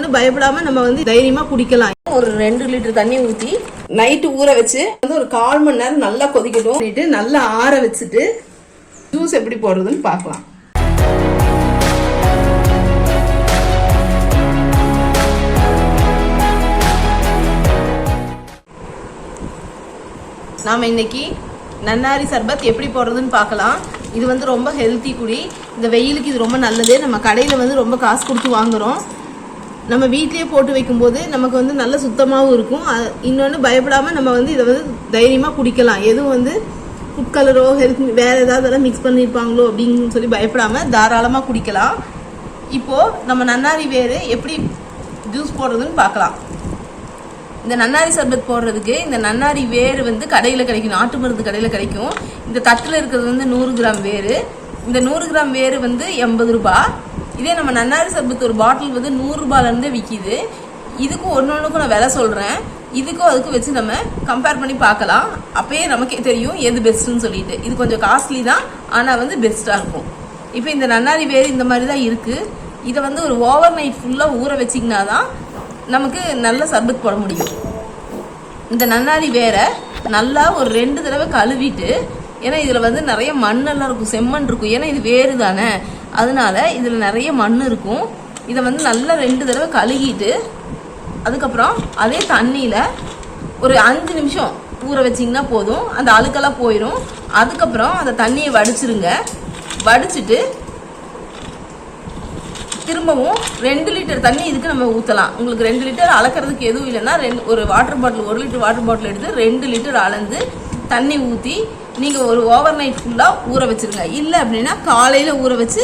இன்னொன்னு பயப்படாம நம்ம வந்து தைரியமா குடிக்கலாம். ஒரு 2 லிட்டர் தண்ணி ஊத்தி நைட்டு ஊற வச்சு வந்து ஒரு 1/4 மணி நேரம் நல்லா கொதிக்கட்டும். நல்லா ஆற வச்சுட்டு ஜூஸ் எப்படி போடுறதுன்னு பார்க்கலாம். நாம இன்னைக்கு நன்னாரி சர்பத் எப்படி போடுறதுன்னு பார்க்கலாம். இது வந்து ரொம்ப ஹெல்த்தி குடி. இந்த வெயிலுக்கு இது ரொம்ப நல்லது. நம்ம கடையில் வந்து ரொம்ப காசு கொடுத்து வாங்குறோம். நம்ம வீட்லேயே போட்டு வைக்கும்போது நமக்கு வந்து நல்ல சுத்தமாகவும் இருக்கும். இன்னொன்று பயப்படாமல் நம்ம வந்து இதை வந்து தைரியமாக குடிக்கலாம். எதுவும் வந்து ஃபுட் கலரோ ஹெல்த் வேறு ஏதாவது மிக்ஸ் பண்ணியிருப்பாங்களோ அப்படின்னு சொல்லி பயப்படாமல் தாராளமாக குடிக்கலாம். இப்போது நம்ம நன்னாரி வேறு எப்படி ஜூஸ் போடுறதுன்னு பார்க்கலாம். இந்த நன்னாரி சர்பத் போடுறதுக்கு இந்த நன்னாரி வேறு வந்து கடையில் கிடைக்கும், நாட்டு மருந்து கடையில் கிடைக்கும். இந்த தட்டில் இருக்கிறது வந்து 100 கிராம் வேறு. இந்த 100 கிராம் வேறு வந்து 80 ரூபாய். இதே நம்ம நன்னாரி சர்பத் ஒரு பாட்டில் வந்து 100 ரூபாயிலேருந்தே விற்கிது. இதுக்கும் ஒன்றுக்கும் நான் விலை சொல்கிறேன். இதுக்கும் அதுக்கும் வச்சு நம்ம கம்பேர் பண்ணி பார்க்கலாம். அப்போயே நமக்கே தெரியும் எது பெஸ்ட்டுன்னு சொல்லிட்டு. இது கொஞ்சம் காஸ்ட்லி தான், ஆனால் வந்து பெஸ்ட்டாக இருக்கும். இப்போ இந்த நன்னாரி வேறு இந்த மாதிரி தான் இருக்குது. இதை வந்து ஒரு ஓவர் நைட் ஃபுல்லாக ஊற வச்சிங்கன்னா தான் நமக்கு நல்ல சர்பத் போட முடியும். இந்த நன்னாரி வேற நல்லா ஒரு 2 தடவை கழுவிட்டு, ஏன்னா இதில் வந்து நிறைய மண்ணெல்லாம் இருக்கும், செம்மண் இருக்கும். ஏன்னா இது வேறு தானே, அதனால இதில் நிறைய மண் இருக்கும். இதை வந்து நல்லா 2 தடவை கழுகிட்டு அதுக்கப்புறம் அதே தண்ணியில் ஒரு 5 நிமிஷம் ஊற வச்சிங்கன்னா போதும். அந்த அழுக்கெல்லாம் போயிடும். அதுக்கப்புறம் அந்த தண்ணியை வடிச்சிருங்க. வடிச்சிட்டு திரும்பவும் 2 லிட்டர் தண்ணி இதுக்கு நம்ம ஊற்றலாம். உங்களுக்கு 2 லிட்டர் அளக்கிறதுக்கு எதுவும் இல்லைன்னா ஒரு water bottle 1 litre water bottle எடுத்து 2 லிட்டர் அளந்து தண்ணி ஊற்றி நீங்கள் ஒரு ஓவர் நைட் ஃபுல்லாக ஊற வச்சுருங்க. இல்லை அப்படின்னா காலையில் ஊற வச்சு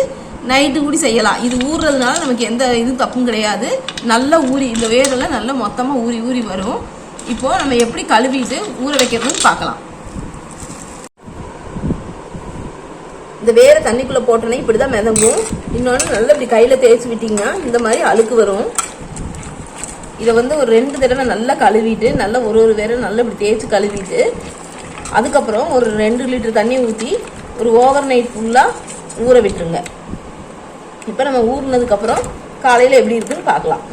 நைட்டு கூடி செய்யலாம். இது ஊறுறதுனால நமக்கு எந்த இதுவும் தப்பும் கிடையாது. நல்லா ஊறி இந்த வேரெல்லாம் நல்லா மொத்தமாக ஊறி ஊறி வரும். இப்போது நம்ம எப்படி கழுவிட்டு ஊற வைக்கிறதுன்னு பார்க்கலாம். இந்த வேறு தண்ணிக்குள்ளே போட்டோன்னே இப்படி தான் மிதங்கும். இன்னொன்று நல்லா இப்படி கையில் தேய்ச்சி விட்டிங்கன்னா இந்த மாதிரி அழுக்கு வரும். இதை வந்து ஒரு 2 தடவை நல்லா கழுவிட்டு நல்லா ஒரு வேறு நல்லா இப்படி தேய்ச்சி கழுவிட்டு அதுக்கப்புறம் ஒரு 2 லிட்டர் தண்ணி ஊற்றி ஒரு ஓவர் நைட் ஃபுல்லாக ஊற விட்டுருங்க. இப்போ நம்ம ஊறினதுக்கப்புறம் காலையில் எப்படி இருக்குன்னு பார்க்கலாம்.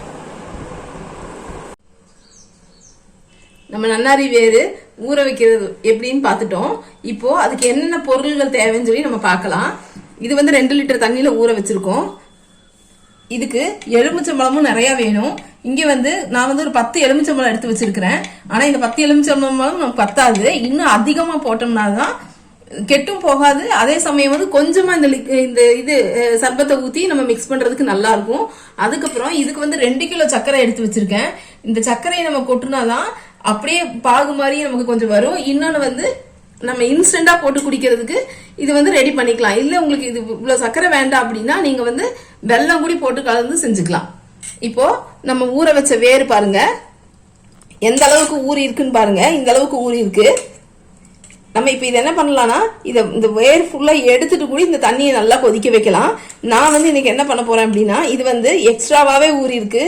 நம்ம நன்னாரி வேறு ஊற வைக்கிறது எப்படின்னு பார்த்துட்டோம். இப்போ அதுக்கு என்னென்ன பொருள்கள் தேவைன்னு சொல்லி நம்ம பார்க்கலாம். இது வந்து 2 லிட்டர் தண்ணியில ஊற வச்சிருக்கோம். இதுக்கு எலுமிச்சம்பழமும் நிறைய வேணும். இங்க வந்து நான் வந்து ஒரு 10 எலுமிச்சம்பழம் எடுத்து வச்சிருக்கிறேன். ஆனா இந்த 10 எலுமிச்சம்பழம் நமக்கு பத்தாது. இன்னும் அதிகமா போட்டோம்னா தான் கெட்டும் போகாது. அதே சமயம் வந்து கொஞ்சமா இந்த இது சர்பத்தை ஊத்தி நம்ம மிக்ஸ் பண்றதுக்கு நல்லா இருக்கும். அதுக்கப்புறம் இதுக்கு வந்து 2 கிலோ சர்க்கரை எடுத்து வச்சிருக்கேன். இந்த சர்க்கரையை நம்ம கொட்டுனாதான் அப்படியே பாகு மாதிரி நமக்கு கொஞ்சம் வரும். இன்னொன்று வந்து நம்ம இன்ஸ்டண்டா போட்டு குடிக்கிறதுக்கு இது வந்து ரெடி பண்ணிக்கலாம். இல்லை உங்களுக்கு இது இவ்வளவு சர்க்கரை வேண்டாம் அப்படின்னா நீங்க வந்து வெல்லம் கூட போட்டு கலந்து செஞ்சுக்கலாம். இப்போ நம்ம ஊற வச்ச வேறு பாருங்க எந்த அளவுக்கு ஊறி இருக்குன்னு பாருங்க. இந்த அளவுக்கு ஊறி இருக்கு. நம்ம இப்ப இது என்ன பண்ணலாம்னா இந்த வேர் ஃபுல்லா எடுத்துட்டு கூட இந்த தண்ணியை நல்லா கொதிக்க வைக்கலாம். நான் வந்து இன்னைக்கு என்ன பண்ண போறேன் அப்படின்னா இது வந்து எக்ஸ்ட்ராவாவே ஊறி இருக்கு.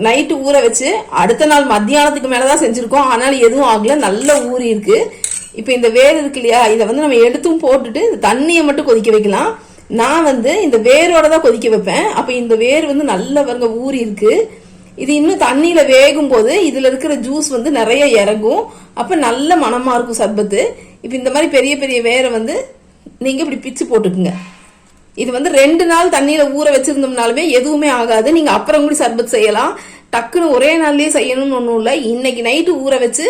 நைட்டு ஊற வச்சு அடுத்த நாள் மத்தியானத்துக்கு மேலதான் செஞ்சிருக்கோம். ஆனாலும் எதுவும் ஆகல, நல்லா ஊறி இருக்கு. இப்ப இந்த வேர் இருக்கு இல்லையா, இதை வந்து நம்ம எடுத்தும் போட்டுட்டு இந்த தண்ணியை மட்டும் கொதிக்க வைக்கலாம். நான் வந்து இந்த வேரோட தான் கொதிக்க வைப்பேன். அப்ப இந்த வேர் வந்து நல்ல வருங்க ஊறி இருக்கு. இது இன்னும் தண்ணியில வேகும் போது இதுல இருக்கிற ஜூஸ் வந்து நிறைய இறங்கும். அப்ப நல்ல மனமா இருக்கும் சர்பத்து. இப்ப இந்த மாதிரி பெரிய பெரிய வேரை வந்து நீங்க இப்படி பிச்சு போட்டுக்குங்க. இது வந்து 2 நாள் தண்ணியில ஊற வச்சிருந்தோம்னாலுமே எதுவுமே ஆகாது. நீங்க அப்புறம் கூட சர்பத் செய்யலாம். டக்குன்னு ஒரே நாள்லயே செய்யணும்னு ஒன்றும் இல்லை. இன்னைக்கு நைட்டு ஊற வச்சு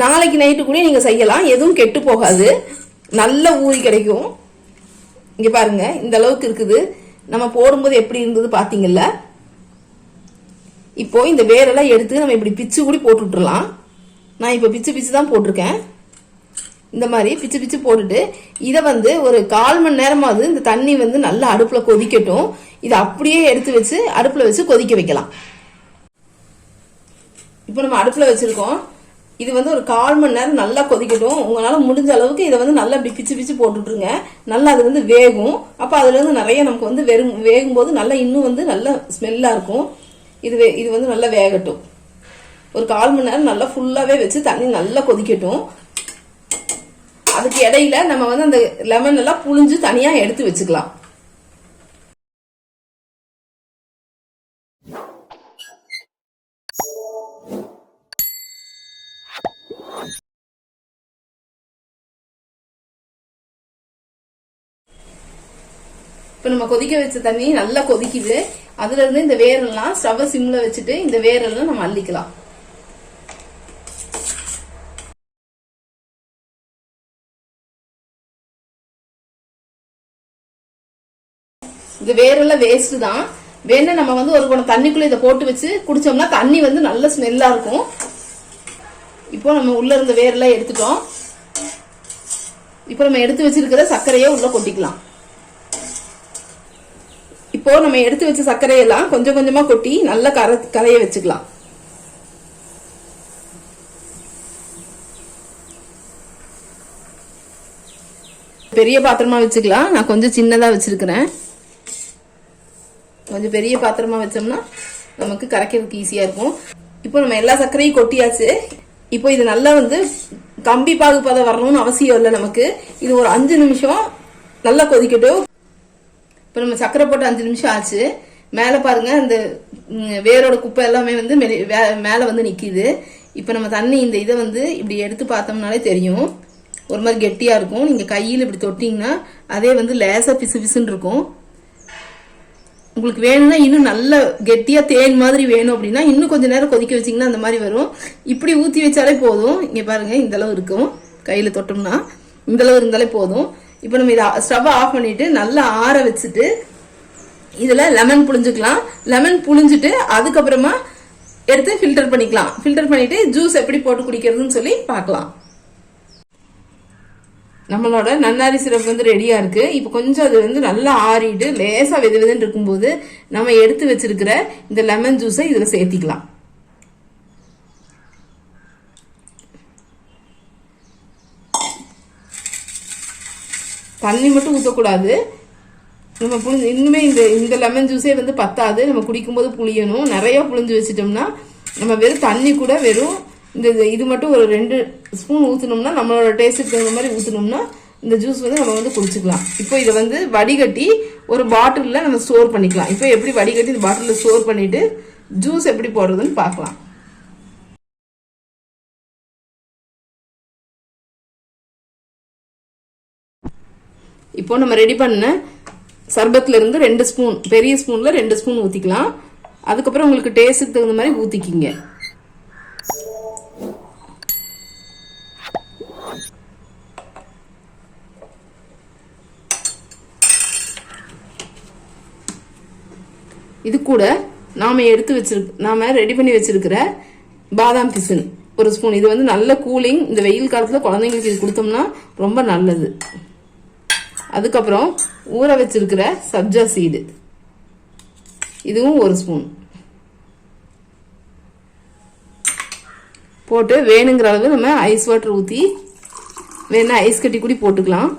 நாளைக்கு நைட்டு கூட நீங்க செய்யலாம். எதுவும் கெட்டு போகாது, நல்ல ஊறி கிடைக்கும். இங்க பாருங்க இந்த அளவுக்கு இருக்குது. நம்ம போடும்போது எப்படி இருந்தது பாத்தீங்கல்ல. இப்போ இந்த வேரெல்லாம் எடுத்து நம்ம இப்படி பிச்சு கூட போட்டு விட்டுறலாம். நான் இப்போ பிச்சு பிச்சு தான் போட்டிருக்கேன். இந்த மாதிரி பிச்சு பிச்சு போட்டுட்டு இதை வந்து ஒரு 1/4 மணி நேரமாவது இந்த தண்ணி வந்து நல்லா அடுப்புல கொதிக்கட்டும். இதை அப்படியே எடுத்து வச்சு அடுப்புல வச்சு கொதிக்க வைக்கலாம். இப்போ நம்ம அடுப்புல வச்சிருக்கோம். இது வந்து ஒரு 1/4 மணி நேரம் நல்லா கொதிக்கட்டும். உங்களால முடிஞ்ச அளவுக்கு இதை வந்து நல்லா இப்படி பிச்சு பிச்சு போட்டுட்டுருங்க. நல்லா அது வந்து வேகும். அப்ப அதுல இருந்து நிறைய நமக்கு வந்து வேகும் போது நல்லா இன்னும் வந்து நல்ல ஸ்மெல்லா இருக்கும். இது வந்து நல்லா வேகட்டும். ஒரு 1/4 மணி நேரம் நல்லா ஃபுல்லாவே வச்சு தண்ணி நல்லா கொதிக்கட்டும். அதுக்கு இடையில நம்ம வந்து அந்த லெமன் எல்லாம் புழிஞ்சு தனியா எடுத்து வச்சுக்கலாம். இப்போ நம்ம கொதிக்க வச்ச தண்ணி நல்லா கொதிக்குது. அதுல இருந்து இந்த வேரெல்லாம் ஸ்டவ் சிம்ல வச்சுட்டு இந்த வேரெல்லாம் நம்ம அள்ளிக்கலாம். இந்த வேரெல்லாம் வேஸ்ட் தான். வேணா நம்ம வந்து ஒரு குடம் தண்ணிக்குள்ள இதை போட்டு வச்சு குடிச்சோம்னா தண்ணி வந்து நல்ல ஸ்மெல்லா இருக்கும். இப்போ நம்ம உள்ள இருந்த வேரெல்லாம் எடுத்துட்டோம். இப்போ நம்ம எடுத்து வச்சிருக்கிற சர்க்கரையை உள்ள கொட்டிக்கலாம். இப்போ நம்ம எடுத்து வச்ச சர்க்கரையெல்லாம் கொஞ்சம் கொஞ்சமா கொட்டி நல்லா கரைய வச்சுக்கலாம். பெரிய பாத்திரமா வச்சுக்கலாம். நான் கொஞ்சம் சின்னதா வச்சிருக்கிறேன். கொஞ்சம் பெரிய பாத்திரமா வச்சோம்னா நமக்கு கரைக்கிறதுக்கு ஈஸியா இருக்கும். இப்போ நம்ம எல்லா சர்க்கரையும் கொட்டியாச்சு. இப்போ இது நல்லா வந்து கம்பி பாகு பதம் வரணும்னு அவசியம் இல்லை நமக்கு. இது ஒரு 5 நிமிஷம் நல்லா கொதிக்கட்டும். இப்போ நம்ம சர்க்கரை போட்டு 5 நிமிஷம் ஆச்சு. மேலே பாருங்க அந்த வேரோட குப்பை எல்லாமே வந்து மேலே வந்து நிற்கிது. இப்போ நம்ம தண்ணி இந்த இதை வந்து இப்படி எடுத்து பார்த்தோம்னாலே தெரியும், ஒரு மாதிரி கெட்டியா இருக்கும். நீங்க கையில் இப்படி தொட்டிங்கன்னா அதே வந்து லேசா பிசு பிசுன்னு இருக்கும். உங்களுக்கு வேணும்னா இன்னும் நல்ல கெட்டியா தேன் மாதிரி வேணும் அப்படின்னா இன்னும் கொஞ்ச நேரம் கொதிக்க வச்சிங்கன்னா அந்த மாதிரி வரும். இப்படி ஊற்றி வச்சாலே போதும். இங்கே பாருங்க இந்த அளவு இருக்கும். கையில் தொட்டோம்னா இந்த அளவு இருந்தாலே போதும். இப்போ நம்ம இதை ஸ்டவ் ஆஃப் பண்ணிட்டு நல்லா ஆற வச்சுட்டு இதில் லெமன் புழிஞ்சுக்கலாம். லெமன் புழிஞ்சிட்டு அதுக்கப்புறமா எடுத்து ஃபில்டர் பண்ணிக்கலாம். ஃபில்டர் பண்ணிட்டு ஜூஸ் எப்படி போட்டு குடிக்கிறதுன்னு சொல்லி பார்க்கலாம். நம்மளோட நன்னாரி சிரப் வந்து ரெடியா இருக்கு. இப்போ கொஞ்சம் அது வந்து நல்லா ஆறிட்டு லேசா வெது வெதுன்னு இருக்கும்போது நம்ம எடுத்து வச்சிருக்கிற இந்த லெமன் ஜூஸை இதுல சேர்த்திக்கலாம். தண்ணி மட்டும் ஊற்றக்கூடாது. நம்ம இன்னுமே இந்த லெமன் ஜூஸே வந்து பத்தாது. நம்ம குடிக்கும்போது புளியணும். நிறைய புளிஞ்சு வச்சிட்டோம்னா நம்ம வெறும் தண்ணி கூட வெறும் இது மட்டும் ஒரு 2 ஸ்பூன் ஊற்றினோம்னா நம்மளோட டேஸ்ட்டுக்கு தகுந்த மாதிரி ஊற்றினோம்னா இந்த ஜூஸ் வந்து நம்ம வந்து குடிச்சுக்கலாம். இப்போ இதை வந்து வடிகட்டி ஒரு பாட்டிலில் நம்ம ஸ்டோர் பண்ணிக்கலாம். இப்போ எப்படி வடிகட்டி இந்த பாட்டிலில் ஸ்டோர் பண்ணிட்டு ஜூஸ் எப்படி போடுறதுன்னு பார்க்கலாம். இப்போ நம்ம ரெடி பண்ண சர்பத்துல இருந்து 2 ஸ்பூன், பெரிய ஸ்பூன்ல 2 ஸ்பூன் ஊற்றிக்கலாம். அதுக்கப்புறம் உங்களுக்கு டேஸ்ட்டுக்கு தகுந்த மாதிரி ஊற்றிக்கிங்க. இது கூட நாம ரெடி பண்ணி வச்சிருக்கிற பாதாம் பிசின் ஒரு ஸ்பூன். இது வந்து நல்ல கூலிங். இந்த வெயில் காலத்துல குழந்தைங்களுக்கு இது கொடுத்தோம்னா ரொம்ப நல்லது. அதுக்கப்புறம் ஊற வச்சிருக்கிற சப்ஜா சீடு இதுவும் ஒரு ஸ்பூன் போட்டு வேணுங்கிற அளவு நம்ம ஐஸ் வாட்டர் ஊற்றி வேணா ஐஸ் கட்டி கூட போட்டுக்கலாம்.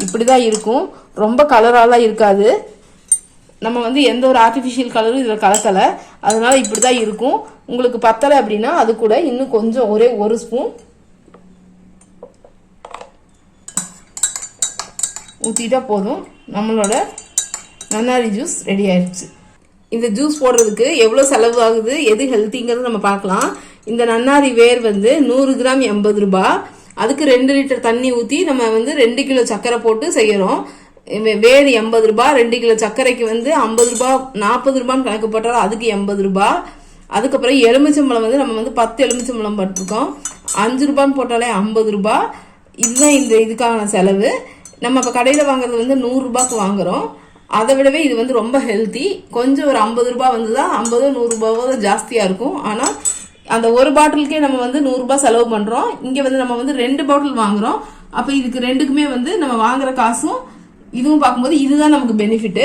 இப்படிதான் இருக்கும். ரொம்ப கலராலாம் இருக்காது. நம்ம வந்து எந்த ஒரு ஆர்டிஃபிஷியல் கலரும் இதில் கலக்கலை. அதனால இப்படிதான் இருக்கும். உங்களுக்கு பத்தலை அப்படின்னா அது கூட இன்னும் கொஞ்சம் ஒரே 1 ஸ்பூன் ஊற்றிட்டா போதும். நம்மளோட நன்னாரி ஜூஸ் ரெடி ஆயிடுச்சு. இந்த ஜூஸ் போடுறதுக்கு எவ்வளோ செலவு ஆகுது, எது ஹெல்த்திங்கிறது நம்ம பார்க்கலாம். இந்த நன்னாரி வேர் வந்து 100 கிராம் 80 ரூபாய். அதுக்கு 2 லிட்டர் தண்ணி ஊற்றி நம்ம வந்து 2 கிலோ சர்க்கரை போட்டு செய்யறோம். வேர் 80 ரூபாய். 2 கிலோ சர்க்கரைக்கு வந்து 50 ரூபாய் 40 ரூபான்னு கணக்கு போட்டாலும் அதுக்கு 80 ரூபாய். அதுக்கப்புறம் எலுமிச்சம்பழம் வந்து நம்ம வந்து 10 எலுமிச்சம்பழம் போட்டிருக்கோம். 5 ரூபான்னு போட்டாலே 50 ரூபாய். இதுதான் இதுக்கான செலவு. நம்ம இப்போ கடையில் வாங்குறது வந்து 100 ரூபாய்க்கு வாங்குறோம். அதை விடவே இது வந்து ரொம்ப ஹெல்த்தி. கொஞ்சம் ஒரு 50 ரூபாய் வந்து தான் 50 100 ரூபாவோ ஜாஸ்தியாக இருக்கும். ஆனால் அந்த ஒரு பாட்டிலுக்கே நம்ம வந்து 100 ரூபாய் செலவு பண்ணுறோம். இங்கே வந்து நம்ம வந்து 2 பாட்டில் வாங்குறோம். அப்போ இதுக்கு 2க்குமே வந்து நம்ம வாங்குற காசும் இதுவும் பார்க்கும்போது இதுதான் நமக்கு பெனிஃபிட்டு.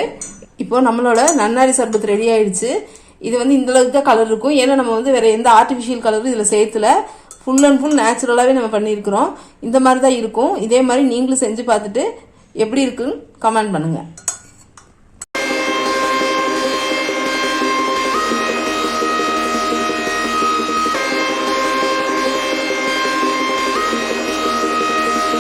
இப்போ நம்மளோட நன்னாரி சர்பத் ரெடி ஆயிடுச்சு. இது வந்து இந்த அளவுக்கு தான் கலர் இருக்கும். ஏன்னா நம்ம வந்து வேற எந்த ஆர்டிஃபிஷியல் கலரும் இதில் சேர்த்துல. ஃபுல் அண்ட் ஃபுல் நேச்சுரலாகவே நம்ம பண்ணியிருக்கிறோம். இந்த மாதிரி தான் இருக்கும். இதே மாதிரி நீங்களும் செஞ்சு பார்த்துட்டு எப்படி இருக்குன்னு கமெண்ட் பண்ணுங்கள்.